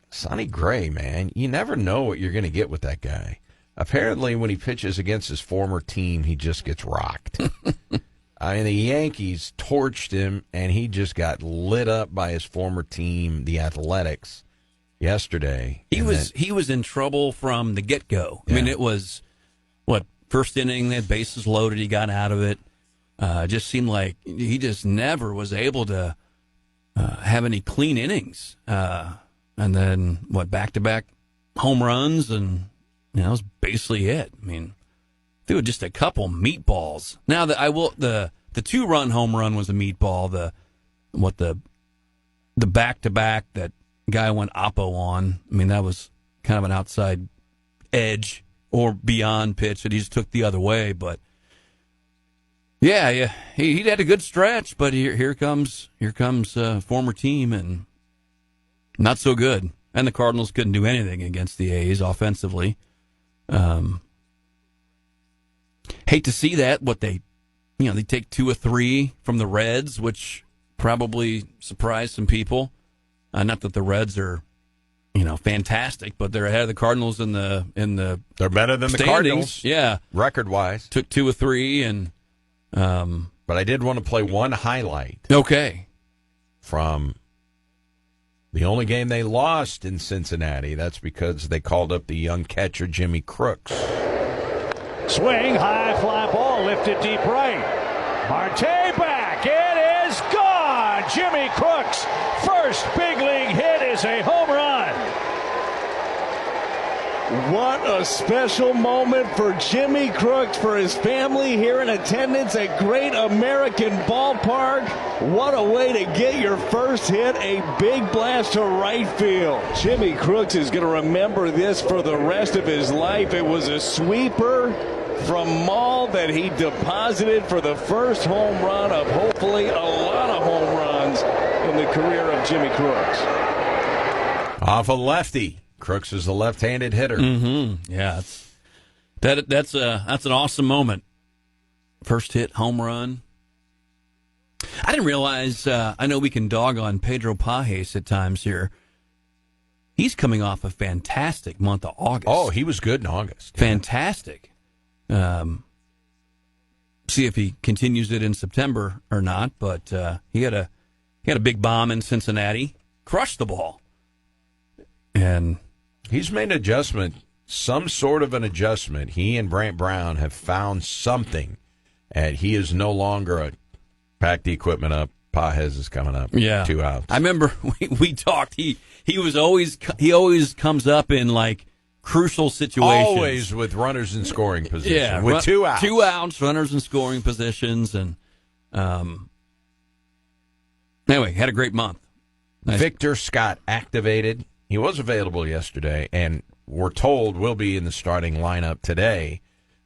Sonny Gray. Man, you never know what you're going to get with that guy. Apparently, when he pitches against his former team, he just gets rocked. I mean, the Yankees torched him, and he just got lit up by his former team, the Athletics, yesterday. He was in trouble from the get-go. I mean, it was, first inning, they had bases loaded, he got out of it. It just seemed like he just never was able to have any clean innings. And then, back-to-back home runs, and that was basically it. I mean, threw just a couple meatballs. Now the 2-run home run was a meatball. The back-to-back that guy went oppo on. I mean, that was kind of an outside edge or beyond pitch that he just took the other way. But yeah, he had a good stretch. But here comes former team, and not so good. And the Cardinals couldn't do anything against the A's offensively. Hate to see that. They take 2 or 3 from the Reds, which probably surprised some people. Not that the Reds are, fantastic, but they're ahead of the Cardinals in the they're better than standings. the Cardinals, yeah, record wise. Took 2 or 3, and but I did want to play one highlight. Okay, from the only game they lost in Cincinnati. That's because they called up the young catcher Jimmy Crooks. Swing, high fly ball, lifted deep right. Marte back, it is gone! Jimmy Crooks' first big league hit is a home run. What a special moment for Jimmy Crooks, for his family here in attendance at Great American Ballpark. What a way to get your first hit, a big blast to right field. Jimmy Crooks is going to remember this for the rest of his life. It was a sweeper from Maul that he deposited for the first home run of hopefully a lot of home runs in the career of Jimmy Crooks. Off a lefty. Crooks is a left-handed hitter. Mm-hmm. Yeah, that's an awesome moment. First hit, home run. I didn't realize. I know we can dog on Pedro Pajes at times here. He's coming off a fantastic month of August. Oh, he was good in August. Fantastic. See if he continues it in September or not. But he had a big bomb in Cincinnati, crushed the ball, and he's made an adjustment, some sort of an adjustment. He and Brant Brown have found something, and he is no longer a pack the equipment up. Pajes is coming up. Yeah, 2 outs. I remember we talked. He always comes up in like crucial situations. Always with runners in scoring position. Yeah, with 2 outs. 2 outs, runners in scoring positions, and anyway, had a great month. Nice. Victor Scott activated. He was available yesterday, and we're told will be in the starting lineup today.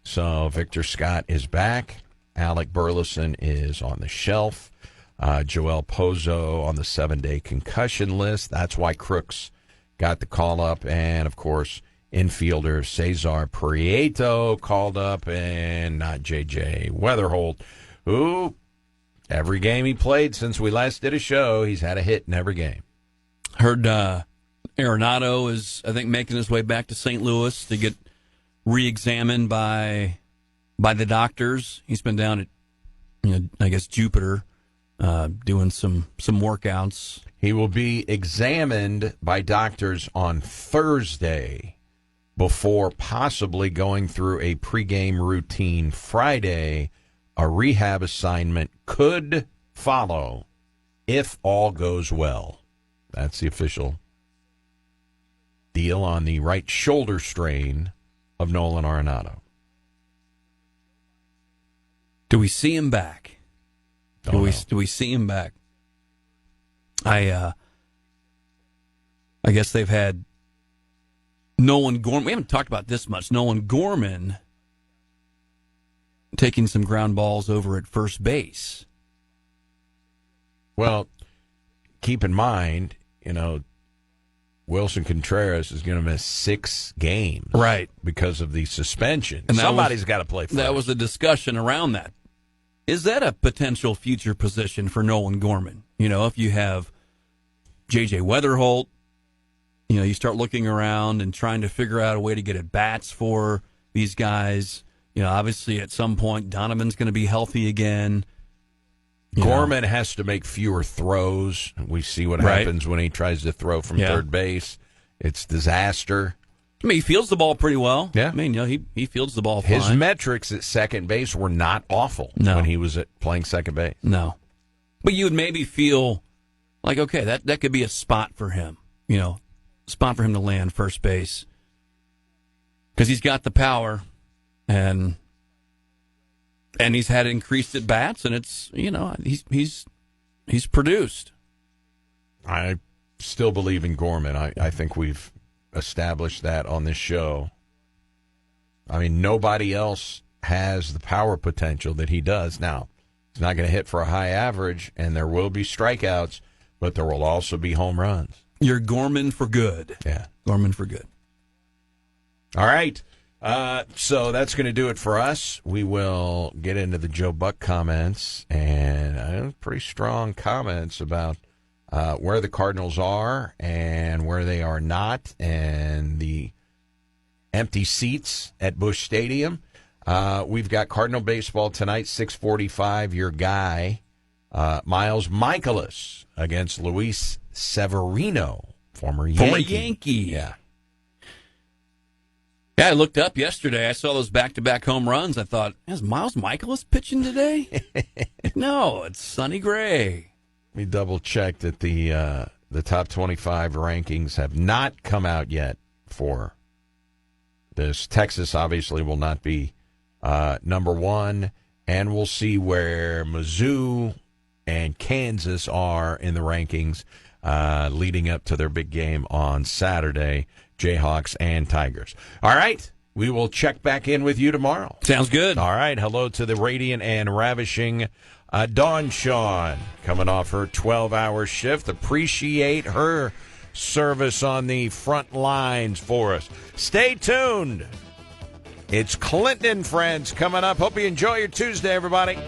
So Victor Scott is back. Alec Burleson is on the shelf. Joel Pozo on the 7-day concussion list. That's why Crooks got the call up. And, of course, infielder Cesar Prieto called up, and not J.J. Weatherholt, who every game he played since we last did a show, he's had a hit in every game. Heard Arenado is, I think, making his way back to St. Louis to get re-examined by the doctors. He's been down at, I guess, Jupiter, doing some workouts. He will be examined by doctors on Thursday. before possibly going through a pregame routine Friday. A rehab assignment could follow if all goes well. That's the official deal on the right shoulder strain of Nolan Arenado. Do we see him back? Do we see him back? I guess they've had Nolan Gorman. We haven't talked about this much. Nolan Gorman taking some ground balls over at first base. Well, keep in mind, Wilson Contreras is going to miss 6 games, right, because of the suspension. And somebody's got to play first. That was a discussion around that. Is that a potential future position for Nolan Gorman? If you have J.J. Weatherholt, you start looking around and trying to figure out a way to get at bats for these guys. Obviously at some point Donovan's going to be healthy again. Gorman has to make fewer throws. We see what happens when he tries to throw from third base. It's disaster. I mean, he fields the ball pretty well. Yeah. I mean, he fields the ball fine. His metrics at second base were not awful when he was playing second base. No. But you would maybe feel like, okay, that could be a spot for him, spot for him to land first base. Because he's got the power, and he's had increased at bats, and it's, he's produced. I still believe in Gorman. I think we've established that on this show. I mean, nobody else has the power potential that he does. Now, he's not going to hit for a high average, and there will be strikeouts, but there will also be home runs. You're Gorman for good. Yeah. Gorman for good. All right. So that's going to do it for us. We will get into the Joe Buck comments, and pretty strong comments about where the Cardinals are and where they are not, and the empty seats at Busch Stadium. We've got Cardinal baseball tonight, 6:45. Your guy, Miles Michaelis, against Luis Severino, former Yankee. Yeah, I looked up yesterday. I saw those back-to-back home runs. I thought, is Miles Michaelis pitching today? No, it's Sonny Gray. Let me double-check that the top 25 rankings have not come out yet for this. Texas obviously will not be number one, and we'll see where Mizzou and Kansas are in the rankings leading up to their big game on Saturday, Jayhawks and Tigers. All right, we will check back in with you tomorrow. Sounds good. All right, hello to the radiant and ravishing Dawn Shawn, coming off her 12-hour shift. Appreciate her service on the front lines for us. Stay tuned. It's Clinton and Friends coming up. Hope you enjoy your Tuesday, everybody.